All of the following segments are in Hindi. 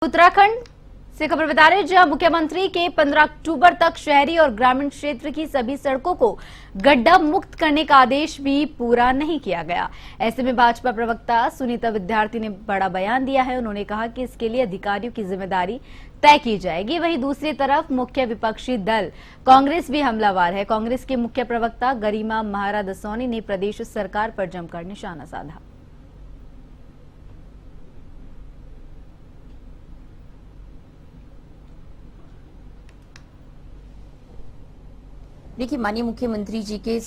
उत्तराखंड से खबर बता रहे हैं, जहां मुख्यमंत्री के 15 अक्टूबर तक शहरी और ग्रामीण क्षेत्र की सभी सड़कों को गड्ढा मुक्त करने का आदेश भी पूरा नहीं किया गया। ऐसे में भाजपा प्रवक्ता सुनीता विद्यार्थी ने बड़ा बयान दिया है। उन्होंने कहा कि इसके लिए अधिकारियों की जिम्मेदारी तय की जाएगी। वहीं दूसरी तरफ मुख्य विपक्षी दल कांग्रेस भी हमलावर है। कांग्रेस के मुख्य प्रवक्ता गरिमा महाराज दसौनी ने प्रदेश सरकार पर जमकर निशाना साधा। देखिए, माननीय मुख्यमंत्री जी के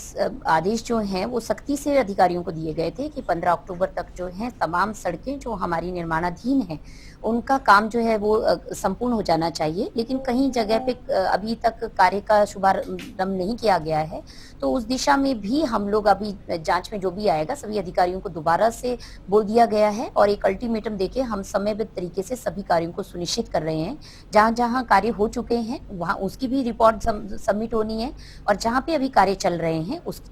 आदेश जो हैं वो सख्ती से अधिकारियों को दिए गए थे कि 15 अक्टूबर तक जो हैं तमाम सड़कें जो हमारी निर्माणाधीन हैं उनका काम जो है वो संपूर्ण हो जाना चाहिए। लेकिन कहीं जगह पे अभी तक कार्य का शुभारंभ नहीं किया गया है, तो उस दिशा में भी हम लोग अभी जांच में जो भी आएगा सभी अधिकारियों को दोबारा से बोल दिया गया है और एक अल्टीमेटम देके हम समयबद्ध तरीके से सभी कार्यों को सुनिश्चित कर रहे हैं। जहां जहां कार्य हो चुके हैं वहां उसकी भी रिपोर्ट सबमिट होनी है और जहां पे अभी कार्य चल रहे हैं उस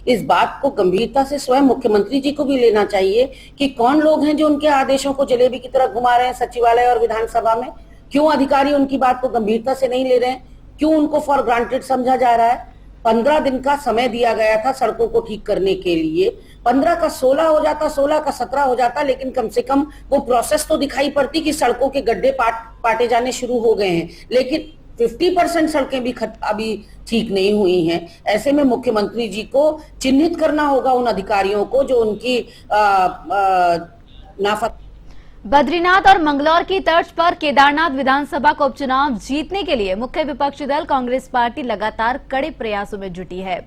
इस बात को गंभीरता से स्वयं मुख्यमंत्री जी को भी लेना चाहिए कि कौन लोग हैं जो उनके आदेशों को जलेबी की तरह घुमा रहे हैं सचिवालय और विधानसभा में। क्यों अधिकारी उनकी बात को गंभीरता से नहीं ले रहे हैं? क्यों उनको फॉर ग्रांटेड समझा जा रहा है? 15 दिन का समय दिया गया था सड़कों को ठीक करने के लिए। 15 का 16 हो जाता, 16 का 17 हो जाता, लेकिन कम से कम वो प्रोसेस तो दिखाई पड़ती कि सड़कों के गड्ढे पाटे जाने शुरू हो गए हैं। लेकिन 50% सड़कें भी अभी ठीक नहीं हुई हैं। ऐसे में मुख्यमंत्री जी को चिन्हित करना होगा उन अधिकारियों को जो उनकी बद्रीनाथ और मंगलौर की तर्ज पर केदारनाथ विधानसभा का उपचुनाव जीतने के लिए मुख्य विपक्षी दल कांग्रेस पार्टी लगातार कड़े प्रयासों में जुटी है।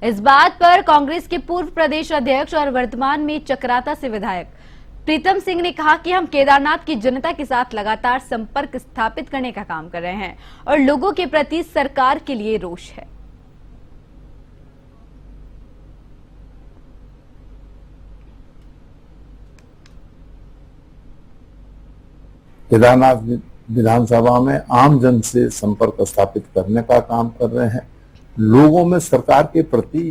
इस बात पर कांग्रेस के पूर्व प्रदेश अध्यक्ष और वर्तमान में चकराता से विधायक प्रीतम सिंह ने कहा कि हम केदारनाथ की जनता के साथ लगातार संपर्क स्थापित करने का काम कर रहे हैं और लोगों के प्रति सरकार के लिए रोष है। केदारनाथ विधानसभा में आम जन से संपर्क स्थापित करने का काम कर रहे हैं। लोगों में सरकार के प्रति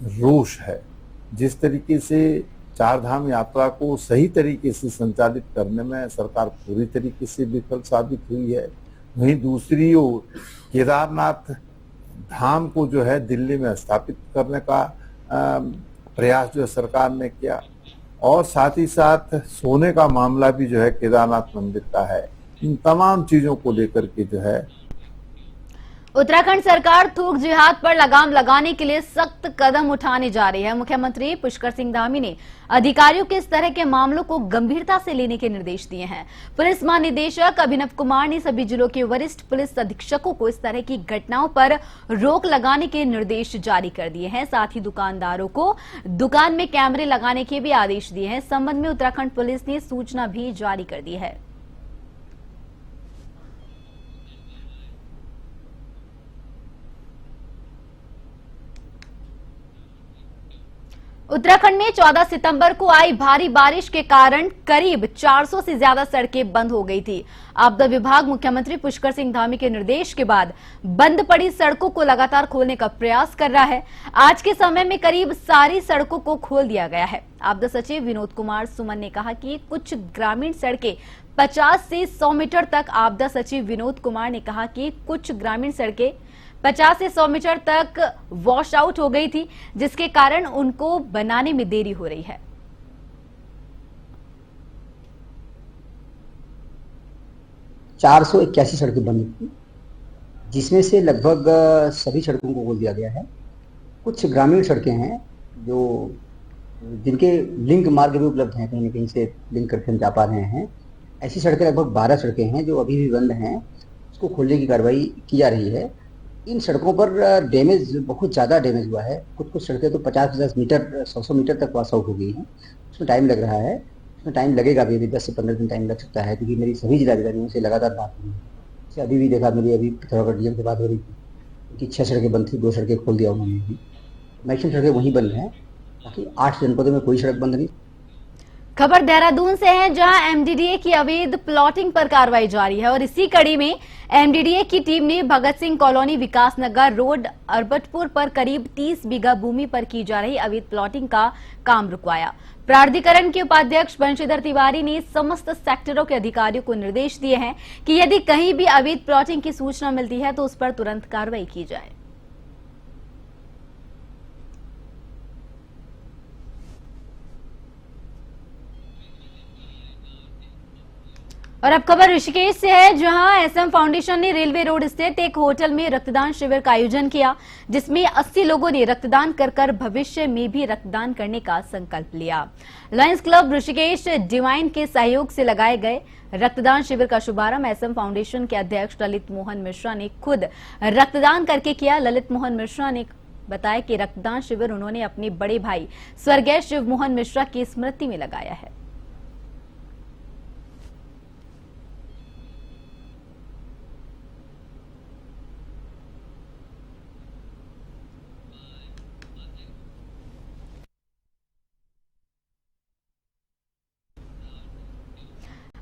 रोष है। जिस तरीके से चार धाम यात्रा को सही तरीके से संचालित करने में सरकार पूरी तरीके से विफल साबित हुई है, वहीं दूसरी ओर केदारनाथ धाम को जो है दिल्ली में स्थापित करने का प्रयास जो है सरकार ने किया और साथ ही साथ सोने का मामला भी जो है केदारनाथ मंदिर का है। इन तमाम चीजों को लेकर के जो है उत्तराखंड सरकार थूक जिहाद पर लगाम लगाने के लिए सख्त कदम उठाने जा रही है। मुख्यमंत्री पुष्कर सिंह धामी ने अधिकारियों के इस तरह के मामलों को गंभीरता से लेने के निर्देश दिए हैं। पुलिस महानिदेशक अभिनव कुमार ने सभी जिलों के वरिष्ठ पुलिस अधीक्षकों को इस तरह की घटनाओं पर रोक लगाने के निर्देश जारी कर दिए हैं। साथ ही दुकानदारों को दुकान में कैमरे लगाने के भी आदेश दिए हैं। इस संबंध में उत्तराखंड पुलिस ने सूचना भी जारी कर दी है। उत्तराखंड में 14 सितंबर को आई भारी बारिश के कारण करीब 400 से ज्यादा सड़कें बंद हो गई थी। आपदा विभाग मुख्यमंत्री पुष्कर सिंह धामी के निर्देश के बाद बंद पड़ी सड़कों को लगातार खोलने का प्रयास कर रहा है। आज के समय में करीब सारी सड़कों को खोल दिया गया है। आपदा सचिव विनोद कुमार सुमन ने कहा कि कुछ ग्रामीण सड़कें 50 से 100 मीटर तक आपदा सचिव विनोद कुमार ने कहा कि कुछ ग्रामीण सड़कें 50 से 100 मीटर तक वॉश आउट हो गई थी, जिसके कारण उनको बनाने में देरी हो रही है। चार सौ 81 सड़कें बंद थी, जिसमें से लगभग सभी सड़कों को खोल दिया गया है। कुछ ग्रामीण सड़कें हैं जो जिनके लिंक मार्ग भी उपलब्ध हैं, कहीं न कहीं से लिंक करके हम जा पा रहे हैं। ऐसी सड़कें लगभग 12 सड़कें हैं जो अभी भी बंद हैं, उसको खोलने की कार्रवाई की जा रही है। इन सड़कों पर डैमेज बहुत ज़्यादा डैमेज हुआ है। कुछ सड़कें तो 50-50 मीटर 100 मीटर तक वॉश आउट हो गई हैं। उसमें टाइम लग रहा है, उसमें टाइम लगेगा भी 10 से 15 दिन टाइम लग सकता है, क्योंकि मेरी सभी जिलाधिकारियों से लगातार बात हुई है। अभी भी देखा, मेरी अभी पिथौरागढ़ डीएम से बात हो रही थी कि 6 सड़कें बंद थी, 2 सड़कें खोल दिया उन्होंने भी। मैक्सिमम सड़कें वहीं बंद हैं, बाकी 8 जनपदों में कोई सड़क बंद नहीं। खबर देहरादून से है, जहां एमडीडीए की अवैध प्लॉटिंग पर कार्रवाई जारी है और इसी कड़ी में एमडीडीए की टीम ने भगत सिंह कॉलोनी विकासनगर रोड अरबटपुर पर करीब 30 बीघा भूमि पर की जा रही अवैध प्लॉटिंग का काम रुकवाया। प्राधिकरण के उपाध्यक्ष बंशीधर तिवारी ने समस्त सेक्टरों के अधिकारियों को निर्देश दिए हैं कि यदि कहीं भी अवैध प्लॉटिंग की सूचना मिलती है तो उस पर तुरंत कार्रवाई की जाए। और अब खबर ऋषिकेश से है, जहां एसएम फाउंडेशन ने रेलवे रोड स्थित एक होटल में रक्तदान शिविर का आयोजन किया, जिसमें 80 लोगों ने रक्तदान कर भविष्य में भी रक्तदान करने का संकल्प लिया। लायंस क्लब ऋषिकेश डिवाइन के सहयोग से लगाए गए रक्तदान शिविर का शुभारंभ एसएम फाउंडेशन के अध्यक्ष ललित मोहन मिश्रा ने खुद रक्तदान करके किया। ललित मोहन मिश्रा ने बताया कि रक्तदान शिविर उन्होंने अपने बड़े भाई स्वर्गीय शिव मोहन मिश्रा की स्मृति में लगाया है।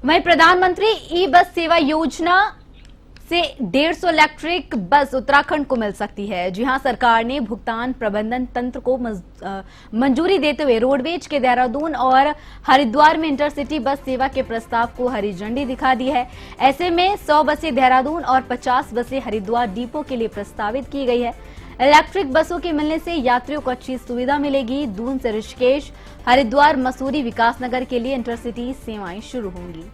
वहीं प्रधानमंत्री ई बस सेवा योजना से 150 इलेक्ट्रिक बस उत्तराखंड को मिल सकती है। जी हां, सरकार ने भुगतान प्रबंधन तंत्र को मंजूरी देते हुए रोडवेज के देहरादून और हरिद्वार में इंटरसिटी बस सेवा के प्रस्ताव को हरी झंडी दिखा दी है। ऐसे में 100 बसें देहरादून और 50 बसें हरिद्वार डिपो के लिए प्रस्तावित की गई है। इलेक्ट्रिक बसों के मिलने से यात्रियों को अच्छी सुविधा मिलेगी। दून से ऋषिकेश, हरिद्वार, मसूरी, विकासनगर के लिए इंटरसिटी सेवाएं शुरू होंगी।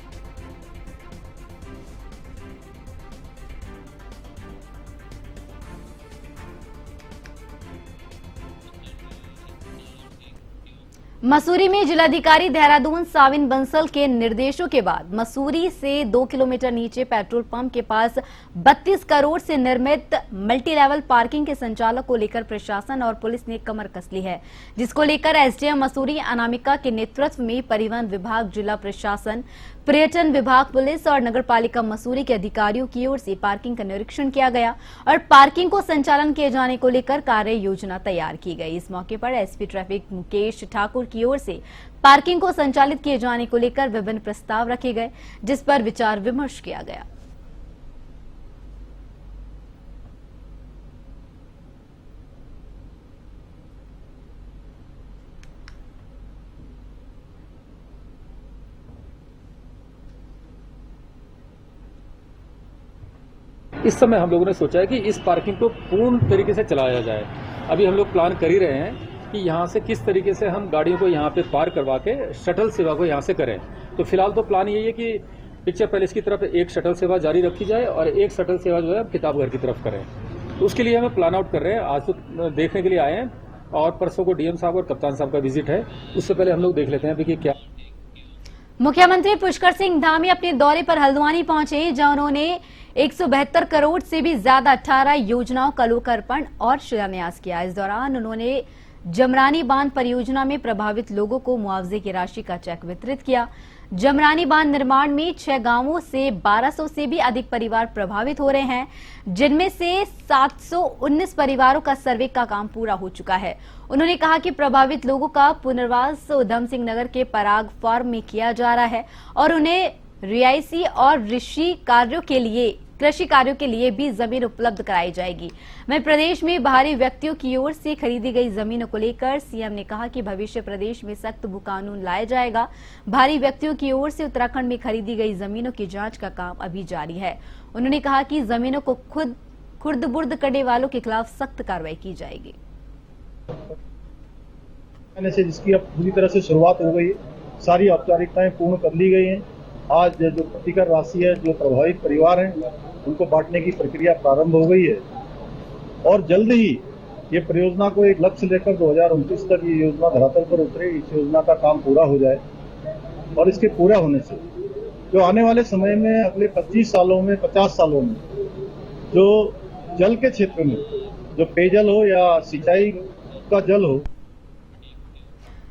मसूरी में जिलाधिकारी देहरादून साविन बंसल के निर्देशों के बाद मसूरी से 2 किलोमीटर नीचे पेट्रोल पंप के पास 32 करोड़ से निर्मित मल्टी लेवल पार्किंग के संचालक को लेकर प्रशासन और पुलिस ने कमर कस ली है, जिसको लेकर एसडीएम मसूरी अनामिका के नेतृत्व में परिवहन विभाग, जिला प्रशासन, पर्यटन विभाग, पुलिस और नगरपालिका मसूरी के अधिकारियों की ओर से पार्किंग का निरीक्षण किया गया और पार्किंग को संचालन किए जाने को लेकर कार्य योजना तैयार की गई। इस मौके पर एसपी ट्रैफिक मुकेश ठाकुर की ओर से पार्किंग को संचालित किए जाने को लेकर विभिन्न प्रस्ताव रखे गए, जिस पर विचार विमर्श किया गया। इस समय हम लोगों ने सोचा है कि इस पार्किंग को पूर्ण तरीके से चलाया जाए। अभी हम लोग प्लान कर ही रहे हैं कि यहाँ से किस तरीके से हम गाड़ियों को यहाँ पे पार्क करवा के शटल सेवा को यहाँ से करें। तो फिलहाल तो प्लान यही है कि पिक्चर पैलेस की तरफ एक शटल सेवा जारी रखी जाए और एक शटल सेवा जो है किताबघर की तरफ करें। तो उसके लिए हमें प्लान आउट कर रहे हैं। आज तो देखने के लिए आए हैं और परसों को डीएम साहब और कप्तान साहब का विजिट है। उससे पहले हम लोग देख लेते हैं अभी कि क्या। मुख्यमंत्री पुष्कर सिंह धामी अपने दौरे पर हल्द्वानी पहुंचे, जहां उन्होंने 172 करोड़ से भी ज्यादा 18 योजनाओं का लोकार्पण और शिलान्यास किया। इस दौरान उन्होंने जमरानी बांध परियोजना में प्रभावित लोगों को मुआवजे की राशि का चेक वितरित किया। जमरानी बांध निर्माण में 6 गांवों से 1200 से भी अधिक परिवार प्रभावित हो रहे हैं, जिनमें से 719 परिवारों का सर्वे का काम पूरा हो चुका है। उन्होंने कहा कि प्रभावित लोगों का पुनर्वास उधम सिंह नगर के पराग फार्म में किया जा रहा है और उन्हें रिहायशी और कृषि कार्यों के लिए भी जमीन उपलब्ध कराई जाएगी। वहीं प्रदेश में बाहरी व्यक्तियों की ओर से खरीदी गई जमीनों को लेकर सीएम ने कहा कि भविष्य प्रदेश में सख्त भू कानून लाया जाएगा। बाहरी व्यक्तियों की ओर से उत्तराखंड में खरीदी गई जमीनों की जांच का काम अभी जारी है। उन्होंने कहा कि जमीनों को खुर्द बुर्द करने वालों के खिलाफ सख्त कार्रवाई की जाएगी। जिसकी अब पूरी तरह से शुरुआत हो गई, सारी औपचारिकताएं पूर्ण कर ली गई हैं। आज जो प्रतिकर राशि है, जो प्रभावित परिवार हैं, उनको बांटने की प्रक्रिया प्रारंभ हो गई है और जल्द ही ये परियोजना को एक लक्ष्य लेकर 2029 तक ये योजना धरातल पर उतरे। इस योजना का काम पूरा हो जाए और इसके पूरा होने से जो आने वाले समय में अगले 25 सालों में 50 सालों में जो जल के क्षेत्र में जो पेयजल हो या सिंचाई का जल हो।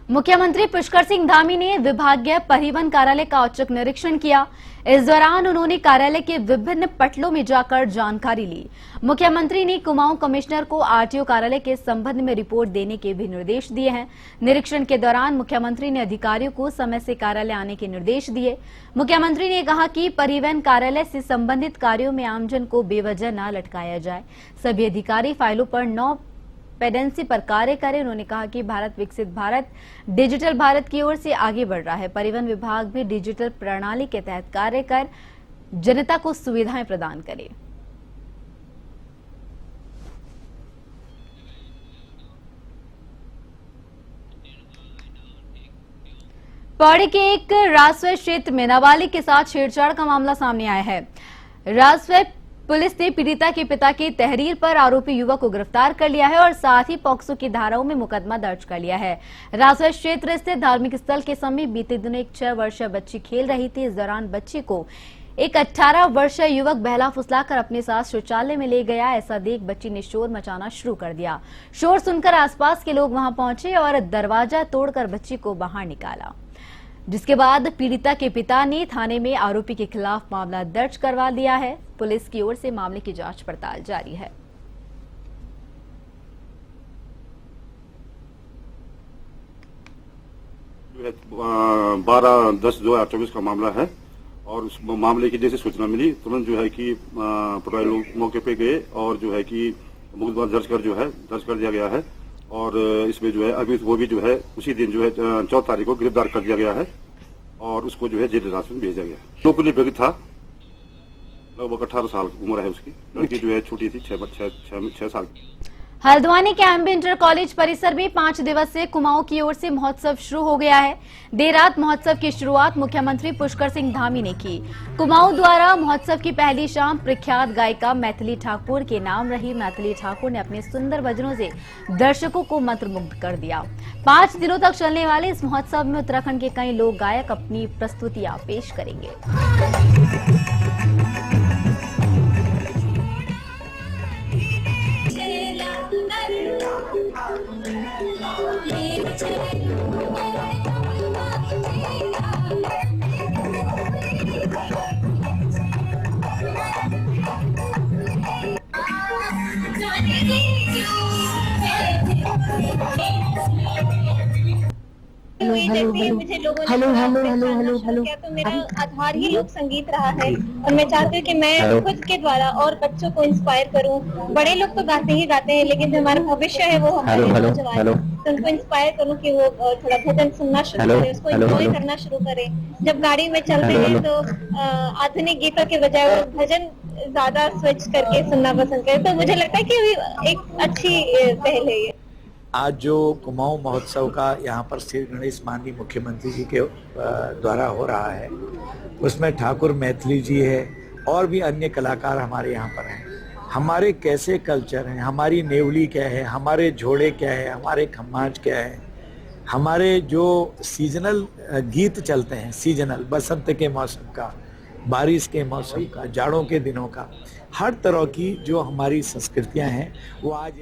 मुख्यमंत्री पुष्कर सिंह धामी ने विभागीय परिवहन कार्यालय का औचक निरीक्षण किया। इस दौरान उन्होंने कार्यालय के विभिन्न पटलों में जाकर जानकारी ली। मुख्यमंत्री ने कुमाऊं कमिश्नर को आरटीओ कार्यालय के संबंध में रिपोर्ट देने के भी निर्देश दिए हैं। निरीक्षण के दौरान मुख्यमंत्री ने अधिकारियों को समय से कार्यालय आने के निर्देश दिए। मुख्यमंत्री ने कहा कि परिवहन कार्यालय से संबंधित कार्यों में आमजन को बेवजह न लटकाया जाए। सभी अधिकारी फाइलों पर नो पेडेंसी पर कार्य करें। उन्होंने कहा कि भारत विकसित भारत, डिजिटल भारत की ओर से आगे बढ़ रहा है। परिवहन विभाग भी डिजिटल प्रणाली के तहत कार्य कर जनता को सुविधाएं प्रदान करे। पौड़ी के एक राजस्व क्षेत्र में नाबालिग के साथ छेड़छाड़ का मामला सामने आया है। राजस्व पुलिस ने पीड़िता के पिता की तहरीर पर आरोपी युवक को गिरफ्तार कर लिया है और साथ ही पॉक्सो की धाराओं में मुकदमा दर्ज कर लिया है। राजस्व क्षेत्र स्थित धार्मिक स्थल के समीप बीते दिनों एक 6 वर्षीय बच्ची खेल रही थी। इस दौरान बच्ची को एक 18 वर्षीय युवक बहला फुसलाकर अपने साथ शौचालय में ले गया। ऐसा देख बच्ची ने शोर मचाना शुरू कर दिया। शोर सुनकर आसपास के लोग वहां पहुंचे और दरवाजा तोड़कर बच्ची को बाहर निकाला, जिसके बाद पीड़िता के पिता ने थाने में आरोपी के खिलाफ मामला दर्ज करवा दिया है। पुलिस की ओर से मामले की जांच पड़ताल जारी है। जो है 12/10/2024 का मामला है और उस मामले की जैसे सूचना मिली तुरंत जो है कि पटवारी लोग मौके पे गए और जो है कि मुकदमा दर्ज कर दिया गया है और इसमें जो है अभी वो भी जो है उसी दिन जो है 14 तारीख को गिरफ्तार कर दिया गया है और उसको जो है जेल हिरासत में भेजा गया। नौकरी व्यक्ति था, लगभग 18 साल उम्र है उसकी। लड़की जो है छोटी थी, 6 साल की। हल्द्वानी के एमबी इंटर कॉलेज परिसर में 5 दिवसीय कुमाऊं की ओर से महोत्सव शुरू हो गया है। देर रात महोत्सव की शुरुआत मुख्यमंत्री पुष्कर सिंह धामी ने की। कुमाऊं द्वारा महोत्सव की पहली शाम प्रख्यात गायिका मैथिली ठाकुर के नाम रही। मैथिली ठाकुर ने अपने सुंदर भजनों से दर्शकों को मंत्रमुग्ध कर दिया। 5 दिनों तक चलने वाले इस महोत्सव में उत्तराखंड के कई लोक गायक अपनी प्रस्तुतियां पेश करेंगे। हेलो तो मेरा आधार ही लोक संगीत रहा है और मैं चाहती हूँ कि मैं खुद के द्वारा और बच्चों को इंस्पायर करूँ। बड़े लोग तो गाते हैं लेकिन जो हमारा भविष्य है वो हमारे नौजवान, तो उनको इंस्पायर करूँ कि वो थोड़ा भजन सुनना शुरू करें, उसको एंजॉय करना शुरू करें। जब गाड़ी में चलते हैं तो आधुनिक गीतों के बजाय वो भजन ज्यादा स्विच करके सुनना पसंद करें। तो मुझे लगता है कि एक अच्छी पहल है ये। आज जो कुमाऊं महोत्सव का यहाँ पर श्री गणेश माननीय मुख्यमंत्री जी के द्वारा हो रहा है, उसमें ठाकुर मैथिली जी है और भी अन्य कलाकार हमारे यहाँ पर हैं। हमारे कैसे कल्चर हैं, हमारी नेवली क्या है, हमारे झोड़े क्या है, हमारे खम्माज क्या है, हमारे जो सीजनल गीत चलते हैं, सीजनल बसंत के मौसम का, बारिश के मौसम का, जाड़ों के दिनों का, हर तरह की जो हमारी संस्कृतियाँ हैं वो आज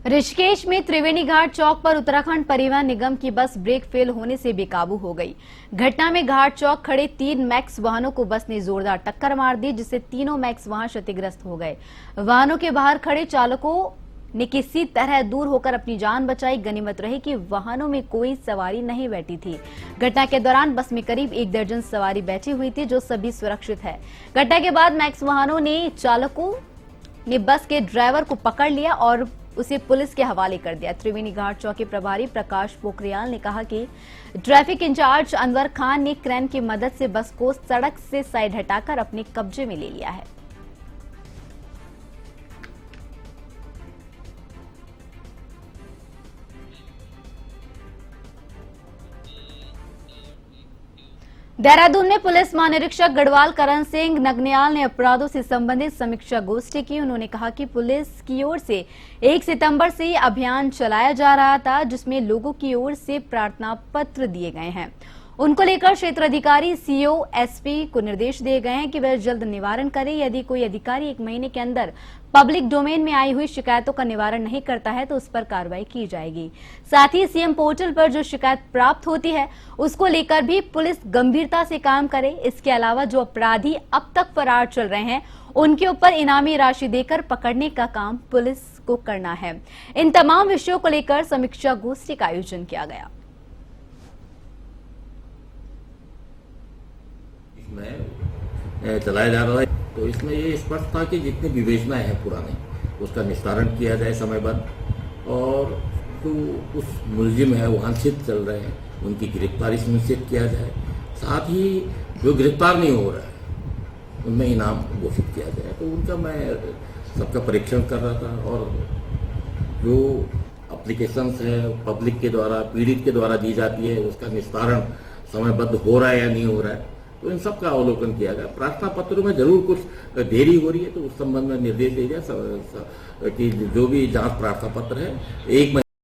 ऋषिकेश में त्रिवेणी घाट चौक पर उत्तराखंड परिवहन निगम की बस ब्रेक फेल होने से बेकाबू हो गई। घटना में घाट चौक खड़े 3 मैक्स वाहनों को बस ने जोरदार टक्कर मार दी, जिससे तीनों मैक्स वाहन क्षतिग्रस्त हो गए। वाहनों के बाहर खड़े चालकों ने किसी तरह दूर होकर अपनी जान बचाई। गनीमत रही कि वाहनों में कोई सवारी नहीं बैठी थी। घटना के दौरान बस में करीब 1 दर्जन सवारी बैठी हुई थी, जो सभी सुरक्षित है। घटना के बाद मैक्स वाहनों ने चालकों ने बस के ड्राइवर को पकड़ लिया और उसे पुलिस के हवाले कर दिया। त्रिवेणी घाट चौक के प्रभारी प्रकाश पोखरियाल ने कहा कि ट्रैफिक इंचार्ज अनवर खान ने क्रेन की मदद से बस को सड़क से साइड हटाकर अपने कब्जे में ले लिया है। देहरादून में पुलिस महानिरीक्षक गढ़वाल करण सिंह नगनियाल ने अपराधों से संबंधित समीक्षा गोष्ठी की। उन्होंने कहा कि पुलिस की ओर से 1 सितंबर से अभियान चलाया जा रहा था, जिसमें लोगों की ओर से प्रार्थना पत्र दिए गए हैं। उनको लेकर क्षेत्र अधिकारी, सीओ, एसपी को निर्देश दिए गए हैं कि वह जल्द निवारण करें। यदि कोई अधिकारी 1 महीने के अंदर पब्लिक डोमेन में आई हुई शिकायतों का निवारण नहीं करता है तो उस पर कार्रवाई की जाएगी। साथ ही सीएम पोर्टल पर जो शिकायत प्राप्त होती है उसको लेकर भी पुलिस गंभीरता से काम करे। इसके अलावा जो अपराधी अब तक फरार चल रहे हैं उनके ऊपर इनामी राशि देकर पकड़ने का काम पुलिस को करना है। इन तमाम विषयों को लेकर समीक्षा गोष्ठी का आयोजन किया गया। में चलाया जा रहा है, तो इसमें ये स्पष्ट था कि जितनी विवेचनाएं हैं पुरानी उसका निस्तारण किया जाए समयबद्ध, और जो उस मुलजिम है वांछित चल रहे हैं उनकी गिरफ्तारी सुनिश्चित किया जाए। साथ ही जो गिरफ्तार नहीं हो रहा है उनमें इनाम घोषित किया जाए। तो उनका मैं सबका परीक्षण कर रहा था, और जो एप्लीकेशंस है पब्लिक के द्वारा, पीड़ित के द्वारा दी जाती है, उसका निस्तारण समयबद्ध हो रहा है या नहीं हो रहा है, तो इन सब का अवलोकन किया गया। प्रार्थना पत्रों में जरूर कुछ देरी हो रही है, तो उस संबंध में निर्देश दिया गया कि जो भी जांच प्रार्थना पत्र है 1 महीने